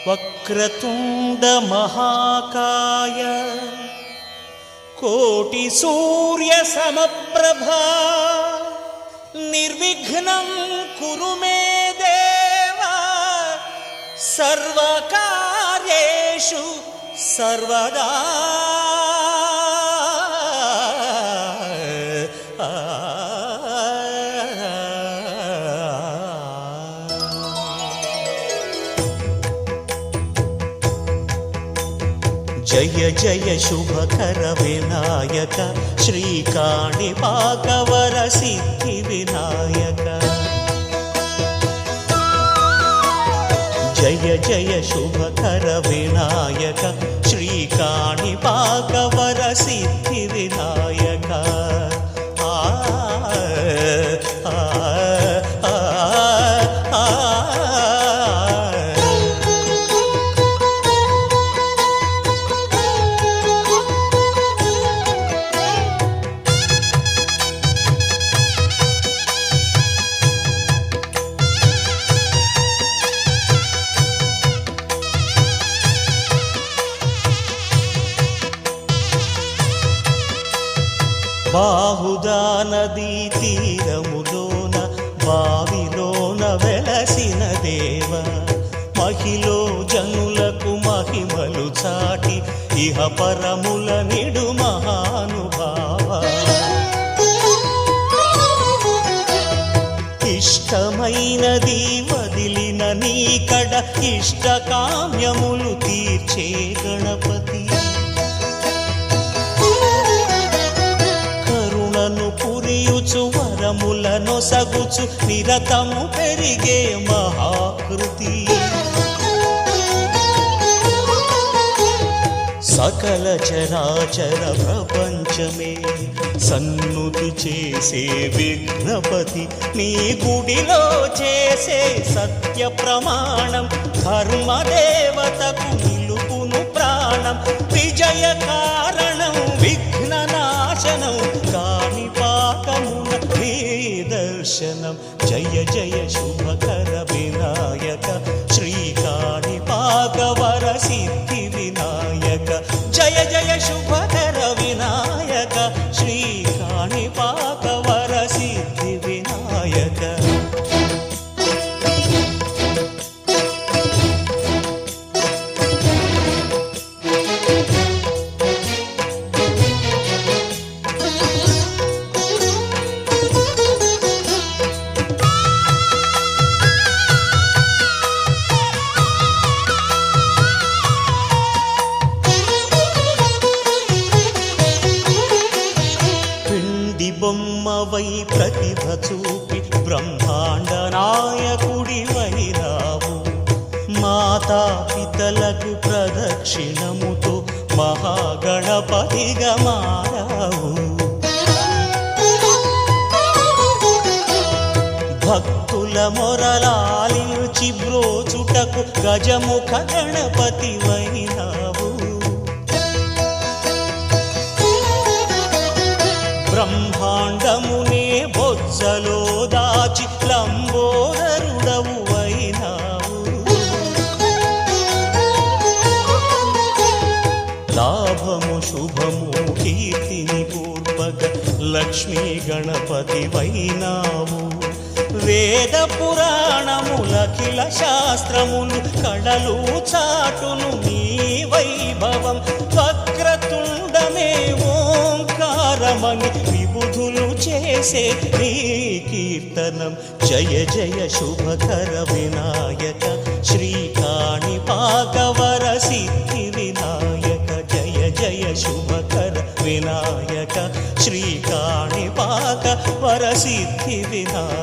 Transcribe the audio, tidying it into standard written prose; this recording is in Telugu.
వక్రతుండ మహాకాయ కోటి సూర్య సమప్రభా నిర్విఘ్నం కురు మే దేవ సర్వకార్యేషు సర్వదా. జయ జయ శుభకర వినాయక శ్రీకాణిపాకవర సిద్ధి వినాయక. జయ జయ శుభకర వినాయక శ్రీకాణిపాకవర సిద్ధి వినాయక. బాహుదా నదీ తీరములోన బావిలోన వెలసిన దేవ మహిలో జనులకు మహిమలు చాటి ఇహ పరముల నిడు మహానుభావ. ఇష్టమైనది వదిలిన నీకడ ఇష్ట కామ్యములు తీర్చే గణపతి. పురియుచు వరములను సగుచు నిరతము పెరిగే మహాకృతి. సకల చరాచర ప్రపంచమే సన్నుతి చేసే విఘ్నపతి నీ గుడిలో చేసే సత్య ప్రమాణం ధర్మదేవతకు నిలుపును ప్రాణం. విజయ కారణం విఘ్న నాశనం కాణిపాకమున నీ దర్శనం. జయ జయ శుభకర వినాయక శ్రీకాణిపాకవర సిద్ధి వినాయక. జయ జయ శుభకర వినాయక శ్రీకాణిపాకవర సిద్ధి వినాయక. బొమ్మవై ప్రతిభ చూపి బ్రహ్మాండ నాయకుడివైనావు. మాతా పితలకు ప్రదక్షిణముతో మహాగణపతిగా మారావు. భక్తుల మొరలాలించి బ్రోచుటకు గజముఖ గణపతివైనావు. బ్రహ్మాండమునే బొజ్జలో దాచి లంబోదరుడవు అయినావు. లాభము శుభము కీర్తిని పూర్వక లక్ష్మీ గణపతి వైనావు. వేద పురాణములఖిల శాస్త్రములు కళలు చాటును నీ వైభవం. వక్రతుండమే ఓంకారమని విబుధులు చేసే నీ కీర్తనం. జయ జయ శుభకర వినాయక శ్రీకాణిపాకవర సిద్ధి వినాయక. జయ జయ శుభకర వినాయక శ్రీకాణిపాకవర సిద్ధి వినాయక.